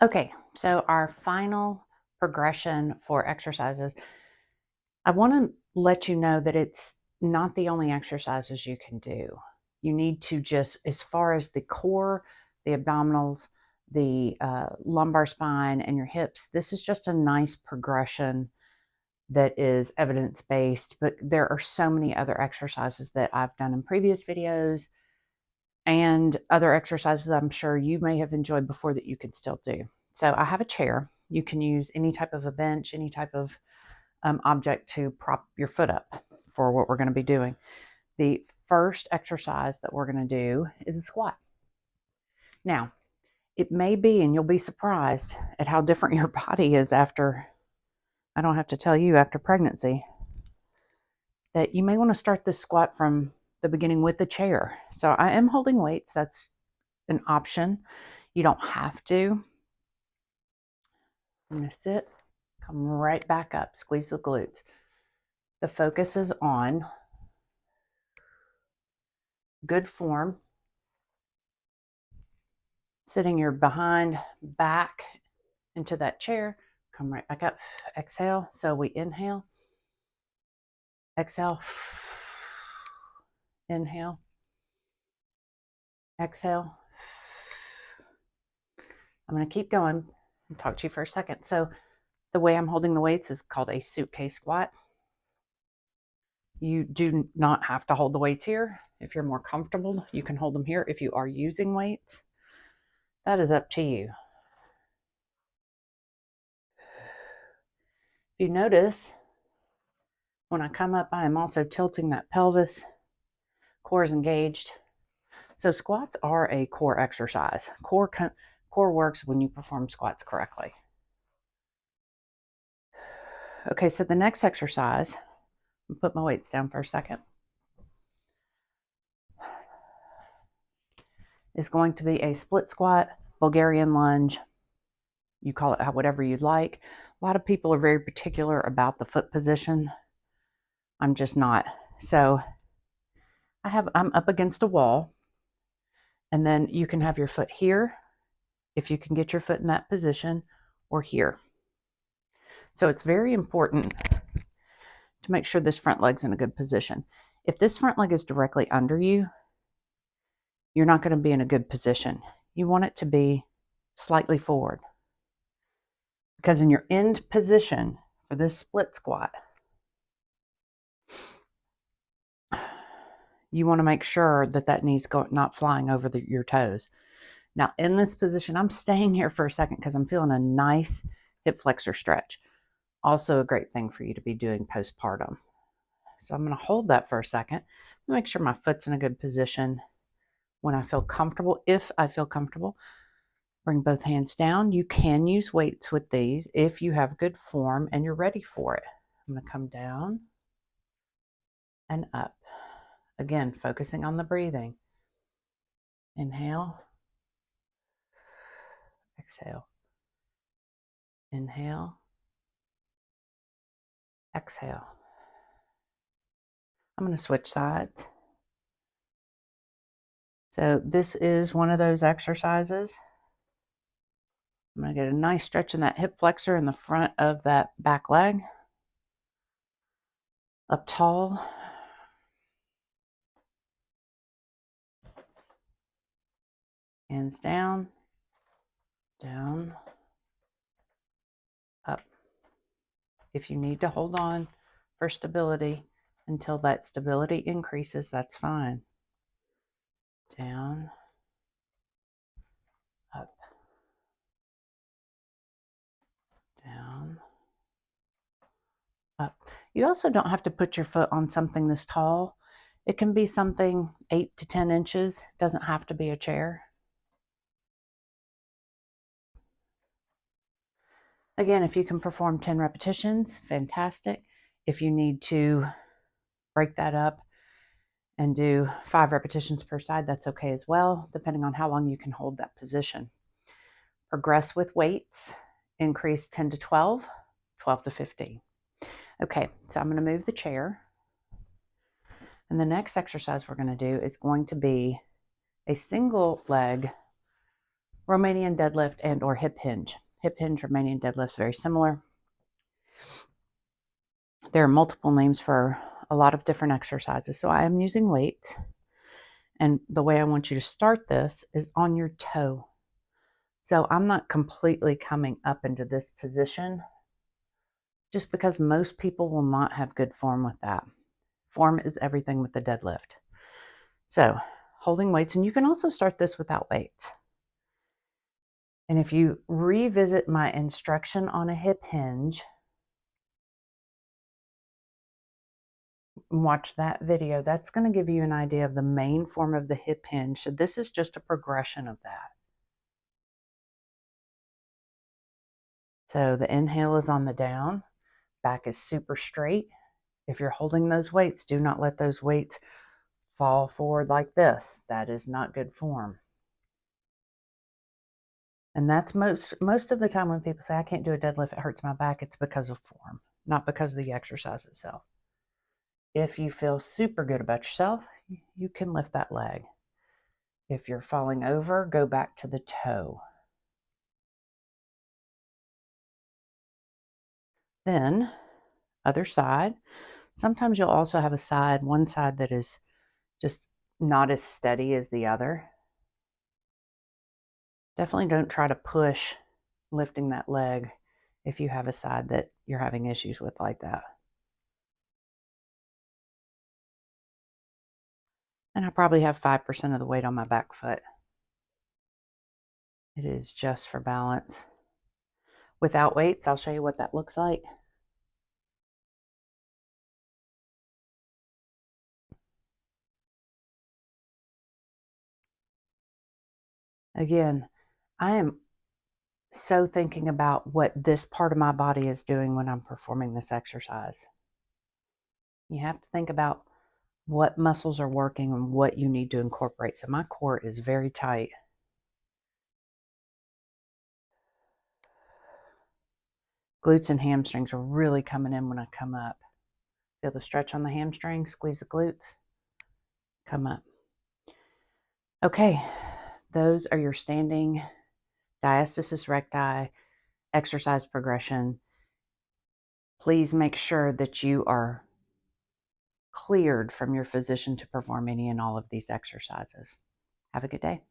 Okay, so our final progression for exercises, I want to let you know that it's not the only exercises you can do. You need to just, as far as the core, the abdominals, the lumbar spine, and your hips, this is just a nice progression that is evidence-based, but there are so many other exercises that I've done in previous videos and other exercises I'm sure you may have enjoyed before that you can still do. So I have a chair. You can use any type of a bench, any type of object to prop your foot up for what we're going to be doing. The first exercise that we're going to do is a squat. Now, it may be, and you'll be surprised at how different your body is after, I don't have to tell you, after pregnancy, that you may want to start this squat from the beginning with the chair. So I am holding weights. That's an option. You don't have to. I'm going to sit, come right back up, squeeze the glutes. The focus is on good form, sitting your behind back into that chair, come right back up, exhale. So we inhale, exhale, inhale, exhale. I'm going to keep going and talk to you for a second. So the way I'm holding the weights is called a suitcase squat. You do not have to hold the weights here. If you're more comfortable, you can hold them here. If you are using weights, that is up to you. If you notice, when I come up, I am also tilting that pelvis. Core is engaged. So squats are a core exercise. Core works when you perform squats correctly. Okay, so the next exercise, I'll put my weights down for a second, is going to be a split squat, Bulgarian lunge. You call it whatever you'd like. A lot of people are very particular about the foot position. I'm just not. So I'm up against a wall, and then you can have your foot here, if you can get your foot in that position, or here. So it's very important to make sure this front leg's in a good position. If this front leg is directly under you, you're not going to be in a good position. You want it to be slightly forward. Because in your end position for this split squat, you want to make sure that that knee's not flying over your toes. Now, in this position, I'm staying here for a second because I'm feeling a nice hip flexor stretch. Also a great thing for you to be doing postpartum. So I'm going to hold that for a second. Make sure my foot's in a good position. When I feel comfortable, if I feel comfortable, bring both hands down. You can use weights with these if you have good form and you're ready for it. I'm going to come down and up. Again, focusing on the breathing. Inhale. Exhale. Inhale. Exhale. I'm going to switch sides. So this is one of those exercises. I'm going to get a nice stretch in that hip flexor in the front of that back leg. Up tall. Hands down. Down. Up. If you need to hold on for stability until that stability increases, that's fine. Down. Up. Down. Up. You also don't have to put your foot on something this tall. It can be something 8 to 10 inches. It doesn't have to be a chair. Again, if you can perform 10 repetitions, fantastic. If you need to break that up and do 5 repetitions per side, that's okay as well, depending on how long you can hold that position. Progress with weights, increase 10 to 12, 12 to 15. Okay, so I'm going to move the chair. And the next exercise we're going to do is going to be a single leg Romanian deadlift and or hip hinge. Hip hinge, Romanian deadlift is very similar. There are multiple names for a lot of different exercises. So I am using weights. And the way I want you to start this is on your toe. So I'm not completely coming up into this position just because most people will not have good form with that. Form is everything with the deadlift. So holding weights, and you can also start this without weights. And if you revisit my instruction on a hip hinge, watch that video, that's going to give you an idea of the main form of the hip hinge. So this is just a progression of that. So the inhale is on the down, back is super straight. If you're holding those weights, do not let those weights fall forward like this. That is not good form. And that's most of the time when people say, I can't do a deadlift, it hurts my back, it's because of form, not because of the exercise itself. If you feel super good about yourself, you can lift that leg. If you're falling over, go back to the toe. Then, other side. Sometimes you'll also have one side that is just not as steady as the other. Definitely don't try to push lifting that leg if you have a side that you're having issues with like that. And I probably have 5% of the weight on my back foot. It is just for balance. Without weights, I'll show you what that looks like. Again, I am so thinking about what this part of my body is doing when I'm performing this exercise. You have to think about what muscles are working and what you need to incorporate. So my core is very tight. Glutes and hamstrings are really coming in when I come up. Feel the stretch on the hamstring, squeeze the glutes, come up. Okay, those are your standing diastasis recti exercise progression. Please make sure that you are cleared from your physician to perform any and all of these exercises. Have a good day.